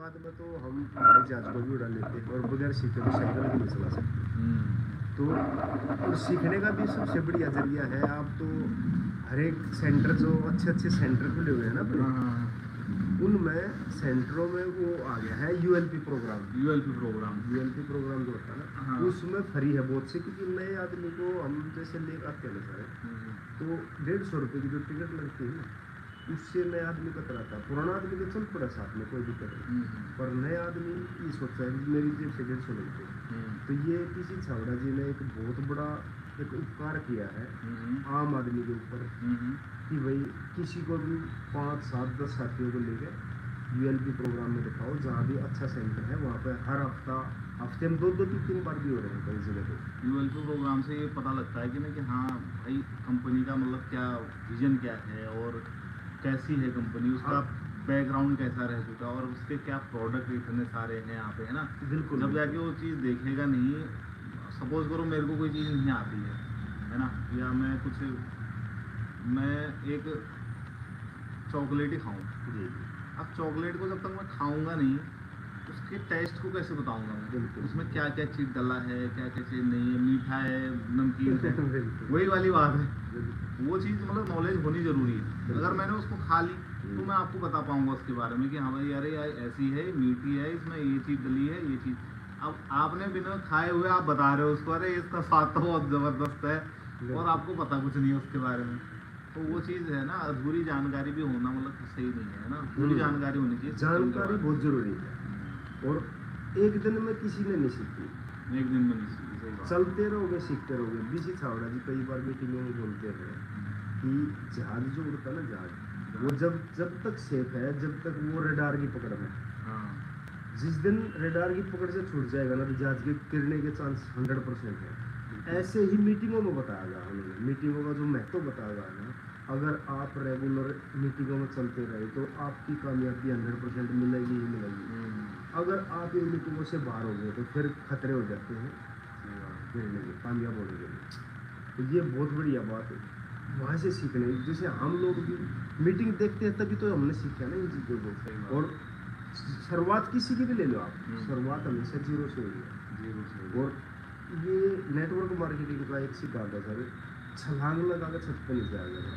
बाद में तो हम हवाई जहाज को भी उड़ा लेते हैं और बगैर सीखे तो साइकिल भी नहीं चला सकते। तो और सीखने का भी सबसे बढ़िया जरिया है। आप तो हर एक सेंटर जो अच्छे अच्छे सेंटर खुले हुए हैं ना अपने, उनमें सेंटरों में वो आ गया है यूएलपी प्रोग्राम जो होता है ना, हाँ। उसमें फ्री है बहुत से, क्योंकि नए आदमी को हम जैसे लेकर आते हैं ना सारे, तो 150 रुपये की जो टिकट लगती है ना, उससे नए आदमी का कराता है। पुराना आदमी तो चल पड़ा साथ में, कोई दिक्कत नहीं, पर नए आदमी ये सोचता है कि मेरी जेब से 150 लगते हैं। तो ये किसी छावड़ा जी ने एक बहुत बड़ा एक उपकार किया है आम आदमी के ऊपर, कि भाई किसी को भी 5, 7, 10 साथियों को लेकर यूएलपी प्रोग्राम में दिखाओ, जहाँ भी अच्छा सेंटर है वहाँ पर हर हफ्ते में 2, 3 बार भी हो रहे हैं कई जगह पे। यूएलपी प्रोग्राम से ये पता लगता है कि नहीं कि हाँ भाई कंपनी का मतलब क्या विजन क्या है और कैसी है कंपनी, उसका बैकग्राउंड कैसा रह चुका और उसके क्या प्रोडक्ट इतने सारे हैं यहाँ पे, है ना। बिल्कुल। जब जाके वो चीज़ देखेगा नहीं, सपोज करो मेरे को कोई चीज़ नहीं आती है ना, या मैं एक चॉकलेट ही खाऊं, अब चॉकलेट को जब तक मैं खाऊंगा नहीं, उसके टेस्ट को कैसे बताऊंगा मैं, उसमें क्या क्या चीज़ डला है, क्या क्या चीज़ नहीं है, मीठा है, नमकीन है, वही वाली बात है। वो चीज़ मतलब नॉलेज होनी ज़रूरी है। अगर मैंने उसको खा ली तो मैं आपको बता पाऊंगा उसके बारे में कि हाँ भाई अरे यार ऐसी है, मीठी है, इसमें ये चीज़ डली है, ये चीज़। अब आपने बिना खाए हुए आप बता रहे हो उसको, अरे इसका स्वाद तो बहुत ज़बरदस्त है, और आपको पता कुछ नहीं है उसके बारे में, तो वो चीज़ है ना, अधूरी जानकारी भी होना मतलब सही नहीं है ना, पूरी जानकारी होनी चाहिए। जानकारी बहुत ज़रूरी है, और एक दिन में किसी ने नहीं सीखी, एक दिन में नहीं सीखी, सही बात। चलते रहोगे सीखते रहोगे। बीसी छावड़ा जी कई बार मीटिंगों में बोलते हैं कि जहाज जो उड़ता है ना, जहाज वो जब तक सेफ है, जब तक वो रडार की पकड़ में, जिस दिन रडार की पकड़ से छूट जाएगा ना, तो जहाज के गिरने के चांस 100% है। ऐसे ही मीटिंगों में बताया गया उन्होंने, मीटिंगों का जो महत्व बताया गया ना, अगर आप रेगुलर मीटिंगों में चलते रहे तो आपकी कामयाबी 100% मिलेगी ही मिलेगी। अगर आप इन मीटिंगों से बाहर हो गए तो फिर खतरे हो जाते हैं गिरने के, कामयाब होने के लिए। तो ये बहुत बढ़िया बात है, वहाँ से सीखने। जैसे हम लोग भी मीटिंग देखते हैं तभी तो हमने सीखा ना इन चीज़ों को। और शुरुआत किसी की भी ले लो आप, शुरुआत हमेशा जीरो से हुई है। और ये नेटवर्क मार्केटिंग का एक सिद्धांत है सर, छलांग लगा कर छत पर नहीं जाया जाएगा।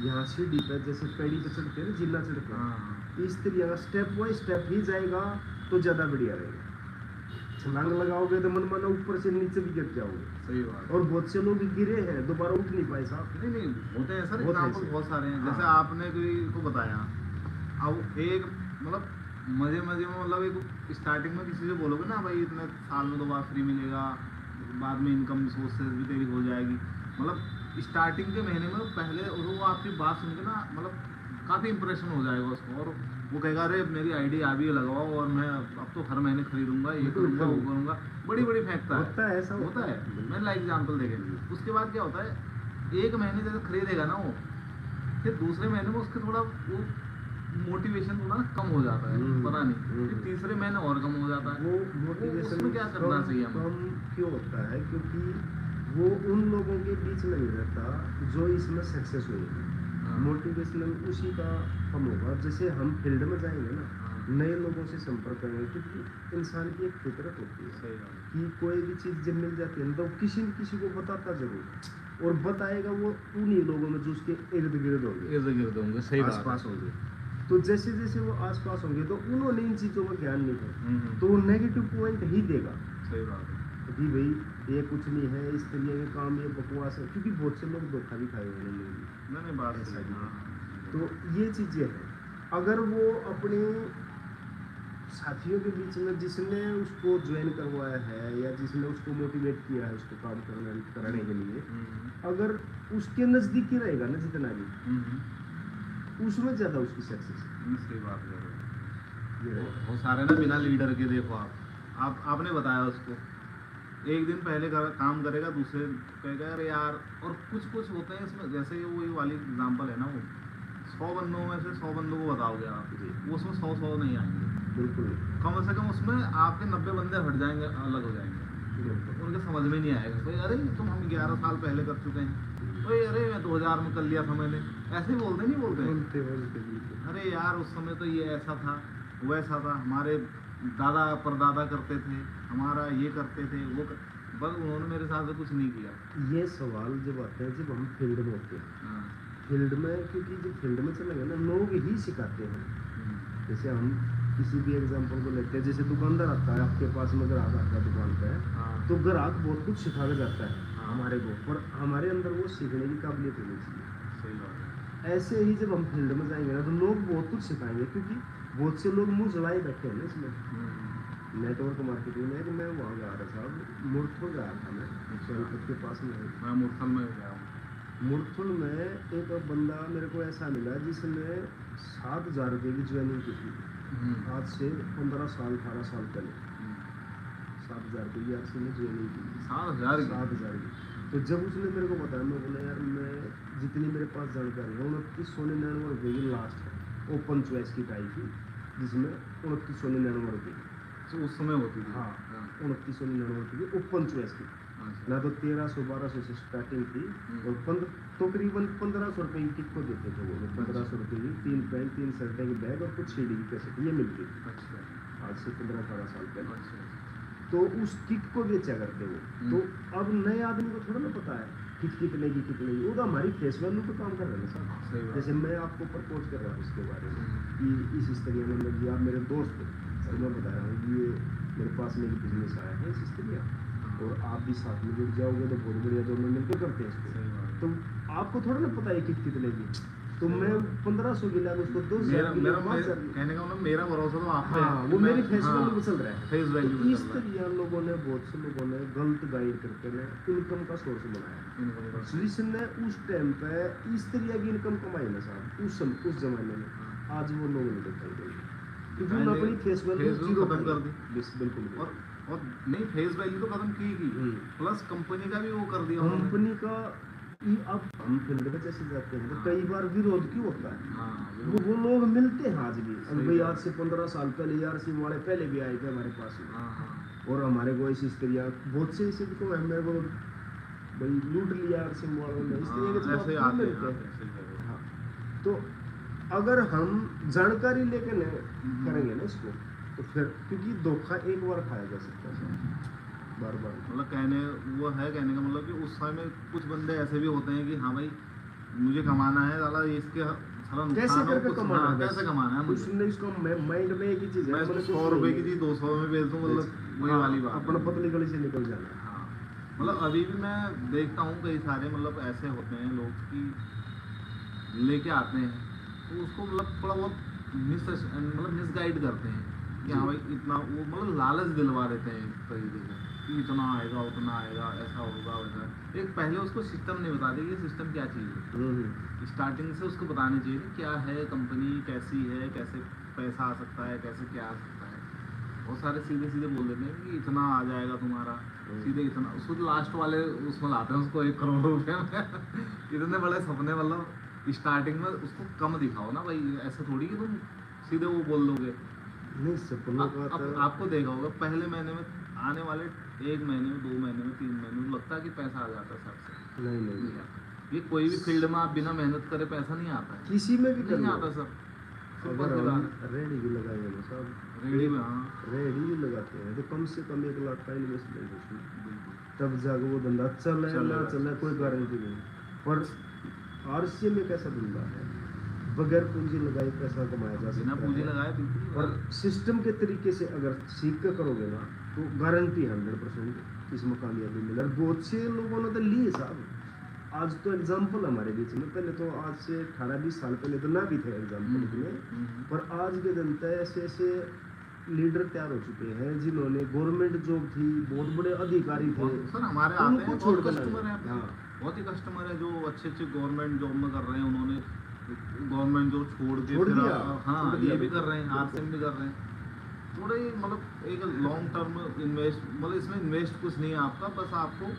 यहाँ सीढ़ी पर जैसे पेड़ी पे चढ़ते हैं ना, जिला चढ़ते हैं, इस तरीके का स्टेप बाय स्टेप ही जाएगा तो ज़्यादा बढ़िया रहेगा। छलांग लगाओगे तो मन मानो ऊपर से नीचे भी गिर जाओगे। सही बात। और बहुत से लोग गिरे हैं, दोबारा उठ नहीं पाए साहब। नहीं होते हैं सर, एग्जाम्पल बहुत सारे हैं। जैसे आपने को बताया, अब एक मतलब मजे में मतलब एक स्टार्टिंग में किसी से बोलोगे ना भाई इतने साल में 2 बार फ्री मिलेगा, बाद में इनकम सोर्सेज भी तेरी हो जाएगी, मतलब स्टार्टिंग के महीने में पहले वो आपकी बात सुन के ना मतलब काफ़ी इंप्रेशन हो जाएगा उसको, और वो कहेगा अरे मेरी आईडी आप ही लगाओ और मैं अब तो हर महीने खरीदूंगा, ये करूँगा वो करूँगा, बड़ी फेंकता है। ऐसा होता है। मैंने लाइक एग्जाम्पल देखे। उसके बाद क्या होता है, 1 महीने जैसे खरीदेगा ना वो, फिर दूसरे महीने में उसके थोड़ा वो मोटिवेशन थोड़ा कम हो जाता है, पता नहीं, फिर तीसरे महीने और कम हो जाता है। वो मोटिवेशन उसमें क्या करना चाहिए कम क्यों होता है? क्योंकि वो उन लोगों के बीच में नहीं रहता जो इसमें सक्सेस हुए। मोटिवेशनल उसी का कम होगा। जैसे हम फील्ड में जाएंगे ना, नए लोगों से संपर्क करेंगे, क्योंकि इंसान की एक फितरत होती है कि कोई भी चीज़ जब मिल जाती है तो किसी न किसी को बताता जरूर, और बताएगा वो उन्हीं लोगों में जो उसके इर्द गिर्द होंगे, सही आसपास होंगे। तो जैसे जैसे वो आसपास होंगे तो उन्होंने इन चीज़ों का ज्ञान नहीं था, तो वो नेगेटिव पॉइंट ही देगा। सही बात है कि भाई ये कुछ नहीं है, इस तरीके के काम, ये बकवास है, क्योंकि बहुत से लोग धोखा भी खाए हुए हैं। मैंने बात ऐसा है। तो ये चीज़ें हैं, अगर वो अपने साथियों के बीच में जिसने उसको ज्वाइन करवाया है या जिसने उसको मोटिवेट किया है उसको काम कराने के लिए, अगर उसके नज़दीक ही रहेगा ना जितना भी, उसमें ज़्यादा उसकी सक्सेस है। सही बात है। वो सारे ना बिना लीडर के, देखो आपने बताया उसको, एक दिन पहले काम करेगा, दूसरे कहेगा अरे यार, और कुछ होते हैं इसमें, जैसे वो वाली एग्जांपल है ना, वो 100 बंदों में से 100 बंदों को बताओगे आप, वो उसमें 100 नहीं आएंगे, बिल्कुल कम से कम उसमें आपके 90 बंदे हट जाएंगे, अलग हो जाएंगे, उनके समझ में नहीं आएगा भाई अरे तुम हम 11 साल पहले कर चुके हैं, भाई अरे मैं 2000 में कर लिया था मैंने, ऐसे ही बोलते नहीं बोलते, अरे यार उस समय तो ये ऐसा था, वैसा था, हमारे दादा परदादा करते थे, हमारा ये करते थे वो बस उन्होंने मेरे साथ कुछ नहीं किया। ये सवाल जब आते हैं जब हम फील्ड में होते हैं, हाँ। फील्ड में, क्योंकि जब फील्ड में चलेंगे ना लोग ही सिखाते हैं। जैसे हम किसी भी एग्जांपल को लेते हैं, जैसे दुकानदार आता है आपके पास में, ग्राहक आता है दुकान पे, हाँ। तो ग्राहक बहुत कुछ सिखा के जाता है हाँ। हमारे को, पर हमारे अंदर वो सीखने की काबिलियत होनी चाहिए। सही बात है। ऐसे ही जब हम फील्ड में जाएंगे ना तो लोग बहुत कुछ सिखाएंगे, क्योंकि बहुत से लोग मुंह जलाए बैठे हैं ना इसमें। नेटवर्क मार्केटिंग में कि मैं वहाँ जा रहा था, मुरथुल गया था मैं, सोनीपत के पास में है। मैं मुरथल में गया हूँ। मुरथुल में एक बंदा मेरे को ऐसा मिला जिसने 7,000 रुपये की ज्वाइनिंग की थी, आज से 15 साल 18 साल पहले। 7,000 रुपये की आरसी में ज्वाइनिंग की, 7,000 7,000 की। तो जब उसने मेरे को बताया, मैं बोला यार मैं जितनी मेरे पास जानकारी है 2999 रुपये की लास्ट है, ओपन चॉइस की टाई थी, जिसमें 2999 रुपये की, तो उस समय होती थी। हाँ 2999 रुपये की ओपन चॉइस की, अच्छा। ना तो 1300-1200 से स्टार्टिंग थी, और तकरीबन 1500 रुपये की किट को देते थे वो, 1500 रुपये की 3 पैंट 3 शर्टें की बैग और कुछ सीडी की कैसेट ये मिलती थी, अच्छा। आज से 15-18 साल पहले। अच्छा। तो उस किट को बेचा करते वो। तो अब नए आदमी को थोड़ा ना पता है किट कितने की कितने की, वो तो हमारी फेस वैल्यू पे काम कर रहे हैं सही साहब। बात। जैसे मैं आपको प्रपोज कर रहा हूँ इसके बारे में कि इस तरह मतलब कि आप मेरे दोस्त हो, तो मैं बता रहा हूँ कि ये मेरे पास में बिजनेस आया है इस तरह, और आप भी साथ में जुड़ जाओगे तो बहुत बढ़िया, जो मैं मिलकर करते हैं इसको। सही बात। तो आपको थोड़ा ना पता है किट कितने की, तो मैं 1500 की लाख उसको 2,000 की मेरा लाख 5,000 की। कहने का मतलब मेरा भरोसा तो आप पे है। हाँ, वो मेरी फेस हाँ, वैल्यू पे चल रहा है। फेस वैल्यू तो पे इस चल रहा है। तरह लोगों ने, बहुत से लोगों ने गलत गाइड करके ना इनकम का सोर्स बनाया, इनकम का। जिसने उस टाइम पे इस तरह की इनकम कमाई ना साहब, उस जमाने में, आज वो लोग नहीं दिखाई देंगे, क्योंकि उन्होंने अपनी फेस वैल्यू जीरो खत्म कर दी। बिल्कुल। और नहीं, फेस वैल्यू तो खत्म की प्लस कंपनी का भी वो कर दिया उन्होंने। कंपनी का अब हम फील्ड में जैसे जाते हैं तो कई बार विरोध क्यों होता है, हाँ, वो लोग मिलते हैं आज भी। सही भाई बात। आज से 15 साल पहले यार सिम वाले पहले भी आए थे हमारे पास में, हाँ, हाँ। और हमारे को इस तरह बहुत से ऐसे को मेरे को भाई लूट लिया यार सिम वालों ने, इस तरह के जवाब ऐसे क्यों आते मिलते हैं? हैं, सही है। हाँ, तो अगर हम जानकारी लेके न करेंगे ना इसको, तो फिर क्योंकि धोखा एक बार खाया जा सकता है, बार बार। मतलब कहने का मतलब कि उस समय में कुछ बंदे ऐसे भी होते हैं कि हाँ भाई मुझे कमाना है, साला इसके साला नुकसान कैसे हो, करके कुछ कमाना हाँ, है, कैसे कमाना है मुझे। उसने इसको माइंड में एक ही चीज है, मैं मैंने 100 कुछ रुपए नहीं की चीज 200 में बेच दूं, मतलब वही हाँ, वाली बात अपना है। पतली गली से निकल जाना है। हाँ, मतलब अभी भी मैं देखता हूँ कई सारे मतलब ऐसे होते हैं लोग कि लेके आते हैं तो उसको मतलब थोड़ा बहुत मिसगाइड करते हैं कि हाँ भाई इतना, वो मतलब लालच दिलवा देते हैं एक तरीके से कि इतना आएगा उतना आएगा, ऐसा होगा वैसा। एक पहले उसको सिस्टम नहीं बता देगी, सिस्टम क्या चीज़ है, स्टार्टिंग से उसको बतानी चाहिए कि क्या है कंपनी, कैसी है, कैसे पैसा आ सकता है, कैसे क्या आ सकता है। बहुत सारे सीधे सीधे बोल देते हैं कि इतना आ जाएगा तुम्हारा, सीधे इतना, उसको लास्ट वाले उसमें लाते हैं उसको 1 करोड़ रुपये में। इतने बड़े सपने, मतलब स्टार्टिंग में उसको कम दिखाओ ना भाई, ऐसे थोड़ी कि तुम सीधे वो बोल दोगे। नहीं सपनों का तो आपको देखा होगा पहले महीने में, आने वाले 1 महीने में, 2 महीने में, 3 महीने में लगता है कि पैसा आ जाता है सबसे। नहीं ये कोई भी फील्ड में आप बिना मेहनत करे पैसा नहीं आता है, किसी में भी कर नहीं लो। आता सर। अगर हम रेडी भी लगाएंगे ना सब, रेडी में, हाँ रेडी भी लगाते हैं तो कम से कम 1 लाख का इन्वेस्टमेंट है उसमें, तब जाकर वो धंधा चले ना चले कोई गारंटी नहीं। पर आरसीए में कैसा धंधा है, बगैर पूंजी लगाए पैसा कमाया जा बिना सकता पूंजी है, लगाए बिल्कुल। और सिस्टम के तरीके से अगर सीख कर करोगे ना तो गारंटी 100% इसमें कामयाबी मिले। और बहुत से लोगों ने तो लिए साहब, आज तो एग्जाम्पल हमारे बीच में, पहले तो आज से 18-20 साल पहले तो ना भी थे एग्जाम्पल के लिए, पर आज के दिन तक ऐसे ऐसे लीडर तैयार हो चुके हैं जिन्होंने गवर्नमेंट जॉब थी, बहुत बड़े अधिकारी थे, सर हमारे आते हैं छोड़ बहुत कर कस्टमर है, हाँ बहुत ही कस्टमर है जो अच्छे अच्छे गवर्नमेंट जॉब में कर रहे हैं, उन्होंने गवर्नमेंट जॉब छोड़ के छोड़ फिर दिया, हाँ छोड़ दिया, ये भी कर रहे हैं, बिल्कुल। आरसीएम भी कर रहे हैं। थोड़ा ही मतलब एक लॉन्ग टर्म इन्वेस्ट, मतलब इसमें इन्वेस्ट कुछ नहीं है आपका, बस आपको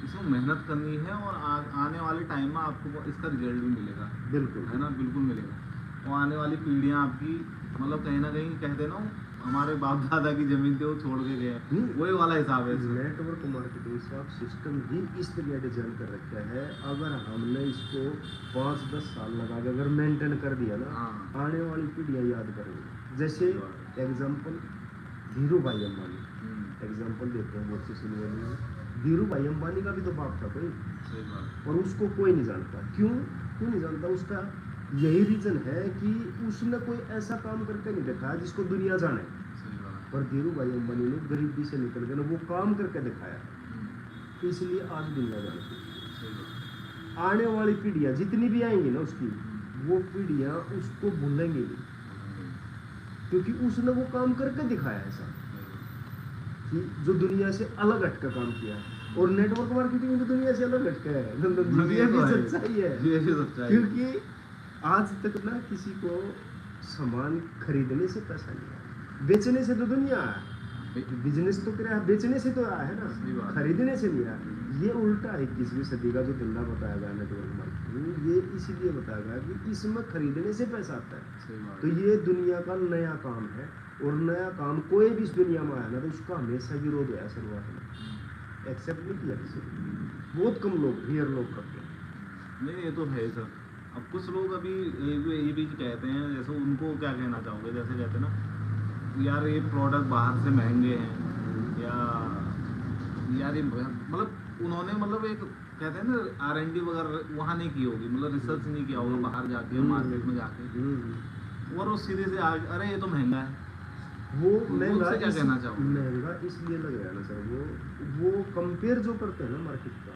इसमें मेहनत करनी है और आने वाले टाइम में आपको इसका रिजल्ट भी मिलेगा, बिल्कुल है ना, बिल्कुल मिलेगा। और आने वाली पीढ़ियाँ आपकी मतलब कहीं ना कहीं कहते ना हमारे बाप दादा की जमीन थी वो छोड़ के गए, वही वाला हिसाब है इसमें। नेटवर्क मार्केटिंग से आप सिस्टम ही इस तरह डिजाइन कर रखा है, अगर हमने इसको 5-10 साल लगा के अगर मेंटेन कर दिया ना, हाँ। आने वाली पीढ़ियाँ याद करेंगी। जैसे एग्जाम्पल धीरू भाई अंबानी, एग्जाम्पल देते हैं बहुत से सुनने वाले। धीरू भाई अंबानी का भी तो बाप था कोई, सही बात। और उसको कोई नहीं जानता। क्यों नहीं जानता? उसका यही रीजन है कि उसने कोई ऐसा काम करके नहीं दिखाया जिसको दुनिया जाने। सही बात। पर धीरू भाई अंबानी ने गरीबी से निकल के ना वो काम करके दिखाया, इसलिए आज दुनिया जानती है। सही बात। आने वाली पीढ़ियां जितनी भी आएंगी ना उसकी, वो पीढ़ियां उसको भूलेंगी नहीं, क्योंकि उसने वो काम करके दिखाया ऐसा कि जो दुनिया से अलग हटकर काम किया। और नेटवर्क मार्केटिंग भी दुनिया से अलग हटका है, ये भी सच्चाई है। ये भी सच्चाई है। क्योंकि आज तक ना किसी को सामान खरीदने से पैसा नहीं आया, बेचने से तो दुनिया आया। बिजनेस तो क्या है, बेचने से तो आया है सही ना, बात। खरीदने से नहीं आया। ये उल्टा 21वीं सदी का जो धंधा बताया गया नेटवर्क मार्केटिंग, ये इसीलिए बताया गया कि इसमें खरीदने से पैसा आता है। सही बात। तो ये दुनिया का नया काम है, और नया काम कोई भी इस दुनिया में आया ना तो उसका हमेशा विरोध है शुरुआत में, एक्सेप्ट नहीं किया किसी ने। बहुत कम लोग, रियर लोग करते हैं। नहीं, ये तो है सर। अब कुछ लोग अभी ये भी कहते हैं, जैसे उनको क्या कहना चाहोगे, जैसे कहते हैं ना यार ये प्रोडक्ट बाहर से महंगे हैं, या यार ये मतलब उन्होंने मतलब एक कहते हैं ना R&D वगैरह वहाँ नहीं की होगी, मतलब रिसर्च नहीं किया होगा बाहर जाके मार्केट में जाके, और वो सीधे से आ अरे ये तो महंगा है। वो उनसे महंगा क्या कहना चाहोगे? महंगा इसलिए लग रहा है ना सर, वो कंपेयर जो करते हैं ना मार्केट का,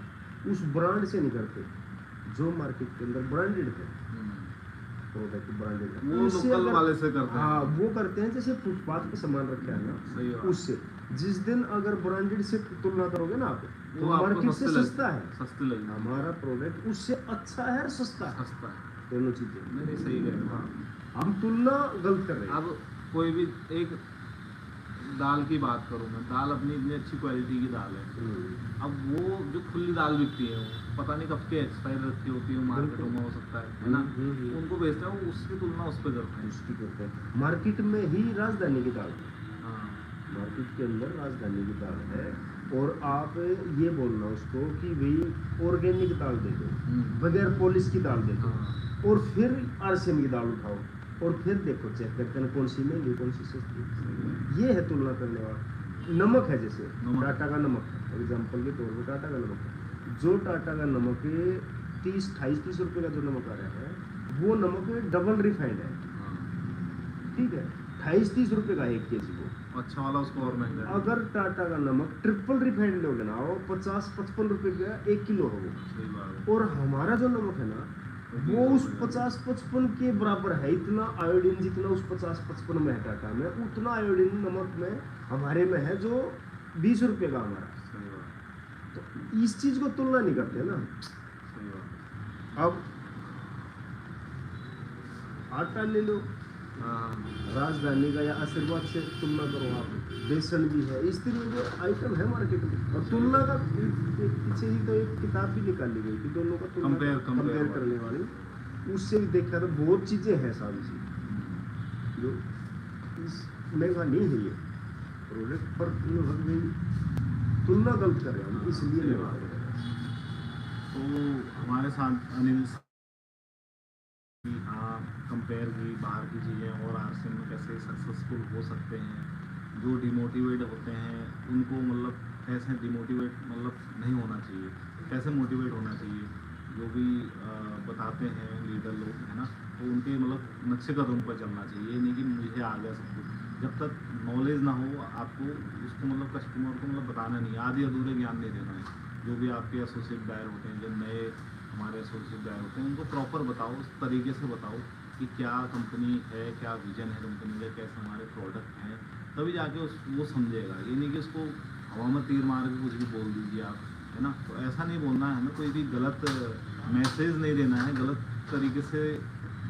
उस ब्रांड से नहीं करते जो मार्केट के अंदर ब्रांडेड है, प्रोडक्ट ब्रांडेड है, वो उससे लोकल अगर- वाले से करते हैं। हाँ, वो करते हैं। जैसे फुटपाथ पे सामान रखा है सही ना, बात। उससे जिस दिन अगर ब्रांडेड से तुलना करोगे ना आप, तो वो आपको मार्केट से सस्ता है। सस्ते लगेगा। हमारा प्रोडक्ट उससे अच्छा है और सस्ता है, सस्ता है। दोनों चीजें। नहीं, सही कह रहे हो। हाँ, हम तुलना गलत कर रहे हैं। अब कोई भी एक दाल की बात करूँ मैं, दाल अपनी इतनी अच्छी क्वालिटी की दाल है, अब वो जो खुली दाल बिकती है वो पता नहीं कब के एक्सपायर रखी होती है, मार्केटों में हो सकता है ना, उनको बेचते हैं, वो उसकी तुलना उस पर करते हैं। उसकी करते हैं। मार्केट में ही राजधानी की दाल है, हाँ, मार्केट के अंदर राजधानी की दाल है, और आप ये बोलना उसको कि भाई ऑर्गेनिक दाल दे दो, बगैर पॉलिश की दाल दे दो, हाँ, और फिर RCM की दाल उठाओ, और फिर देखो चेक करते हैं कौन सी महंगी कौन सी सस्ती। ये है तुलना करने वाला। नमक है, जैसे नमक। टाटा का नमक है, एग्जाम्पल के तौर पर टाटा का नमक है। जो टाटा का नमक 30-28 रुपये का जो नमक आ रहा है, वो नमक डबल रिफाइंड है, हाँ। ठीक है, 28-30 रुपये का 1 kg वो। अच्छा वाला उसको और महंगा है। अगर टाटा का नमक ट्रिपल रिफाइंड लोगे ना, वो 50-55 रुपये का 1 किलो हो वो। सही बात है। और हमारा जो नमक है ना, वो उस 50-55 के बराबर है। इतना आयोडीन जितना उस 50-55 में है टाटा में, उतना आयोडीन नमक में हमारे में है, जो 20 रुपये का हमारा। सही बात। तो इस चीज को तुलना नहीं करते ना। सही बात। अब आटा ले लो, हाँ, राजधानी का या आशीर्वाद से तुलना करो आप, बेसन भी है, इस तरह के आइटम है मार्केट में। और तुलना का पीछे ही तो एक किताब भी निकाली गई कि दोनों का तुलना कंपेयर करने वाली, उससे भी देखा तो बहुत चीजें हैं सारी सी जो इस महंगा नहीं है ये प्रोडक्ट, पर तुलना गलत कर रहे हैं हम, इसलिए नहीं बात कर रहे हैं। तो हमारे साथ अनिल की हाँ कंपेयर की बाहर की चीज़ें और RCM में कैसे सक्सेसफुल हो सकते हैं, जो डिमोटिवेट होते हैं उनको मतलब कैसे डिमोटिवेट मतलब नहीं होना चाहिए, कैसे मोटिवेट होना चाहिए, जो भी बताते हैं लीडर लोग है ना, तो उनके मतलब नक्शे कदम पर चलना चाहिए। ये नहीं कि मुझे आ गया सब कुछ, जब तक नॉलेज ना हो आपको उसको मतलब कस्टमर को मतलब बताना नहीं, आधे अधूरे ज्ञान नहीं देना है। जो भी आपके एसोसिएट बायर होते हैं, जो नए हमारे एसोसिएट बायर होते हैं, उनको प्रॉपर बताओ, उस तरीके से बताओ कि क्या कंपनी है, क्या विजन है कंपनी का, कैसे हमारे प्रोडक्ट हैं, तभी जाके वो समझेगा। ये नहीं कि उसको हवा में तीर मार के कुछ भी बोल दीजिए आप, है ना। तो ऐसा नहीं बोलना है हमें, कोई भी गलत मैसेज नहीं देना है, गलत तरीके से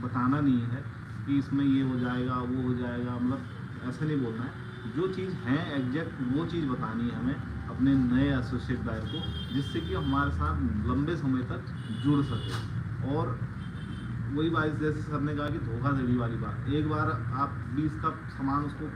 बताना नहीं है कि इसमें ये हो जाएगा वो हो जाएगा, मतलब ऐसा नहीं बोलना है। जो चीज़ है एग्जैक्ट वो चीज़ बतानी है हमें अपने नए एसोसिएट बायर को, जिससे कि हमारे साथ लंबे समय तक जुड़ सके। और वही बात जैसे सर ने कहा कि धोखाधड़ी वाली बात, एक बार आप 20 का सामान उसको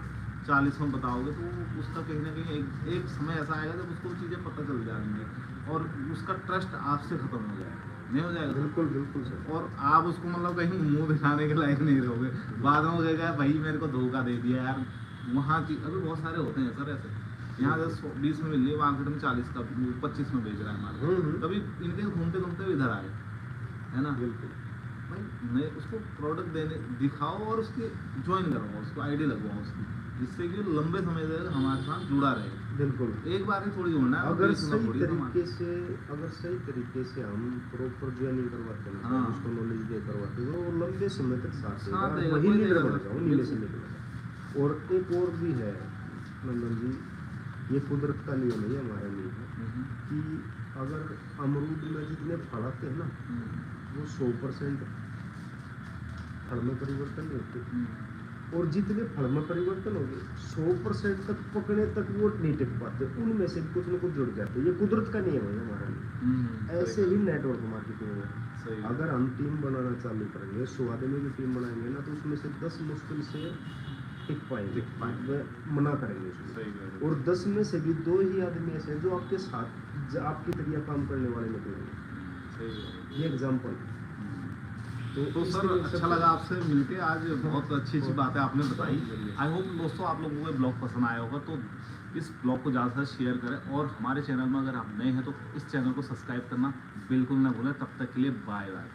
40 में बताओगे तो उसका कहीं ना कहीं एक समय ऐसा आएगा जब उसको चीज़ें पता चल जाएंगी और उसका ट्रस्ट आपसे ख़त्म हो जाएगा। नहीं हो जाएगा। बिल्कुल बिल्कुल सर। और आप उसको मतलब कहीं मुंह दिखाने के लायक नहीं रहोगे, बाद में हो जाएगा भाई मेरे को धोखा दे दिया यार। वहाँ अभी बहुत सारे होते हैं सर ऐसे, यहाँ 10-20 में मिल रही है, मार्केट में 40 का 25 में बेच रहा है मार्केट। कभी इनके घूमते घूमते भी इधर आए, है ना। बिल्कुल भाई मैं उसको प्रोडक्ट देने दिखाओ और उसकी ज्वाइन करवाओ, उसको आईडी लगवाओ उसकी, जिससे कि लंबे समय तक हमारे साथ जुड़ा रहे। बिल्कुल। एक बार ही थोड़ी जुड़ना है, अगर बीच में सही थोड़ी तरीके से अगर सही तरीके से हम प्रॉपर ज्वाइनिंग करवाते हैं, हाँ। उसको नॉलेज दे करवाते हैं, वो लंबे समय तक साथ देगा, साथ और देगा, वही कोई लीडर देगा। बनेगा, वो नीले से निकलेगा। और एक और भी है नंदन जी, ये कुदरत का नियम है, हमारा नियम है कि अगर अमरूद में जितने फल आते हैं ना, वो 100% फल में परिवर्तन नहीं होते, और जितने फल में परिवर्तन हो गए 100% तक पकने तक वो नहीं टिक पाते, उनमें से कुछ न कुछ जुड़ जाते हैं। ये कुदरत का नियम है हमारा नियम। ऐसे ही नेटवर्क मार्केटिंग है। अगर हम टीम बनाना चालू करेंगे, 100 आदमी की टीम बनाएंगे ना, तो उसमें से 10 मुश्किल से टिक पाएंगे, मना करेंगे उसमें, और 10 में से भी 2 ही आदमी ऐसे हैं जो आपके साथ आपकी तरह काम करने वाले निकलेंगे। ये एग्जाम्पल। तो सर अच्छा लगा आपसे मिलके आज, बहुत अच्छी अच्छी बातें आपने बताई। आई होप दोस्तों आप लोगों को ये ब्लॉग पसंद आया होगा, तो इस ब्लॉग को ज़्यादा से शेयर करें, और हमारे चैनल में अगर आप नए हैं तो इस चैनल को सब्सक्राइब करना बिल्कुल ना भूलें। तब तक के लिए बाय बाय।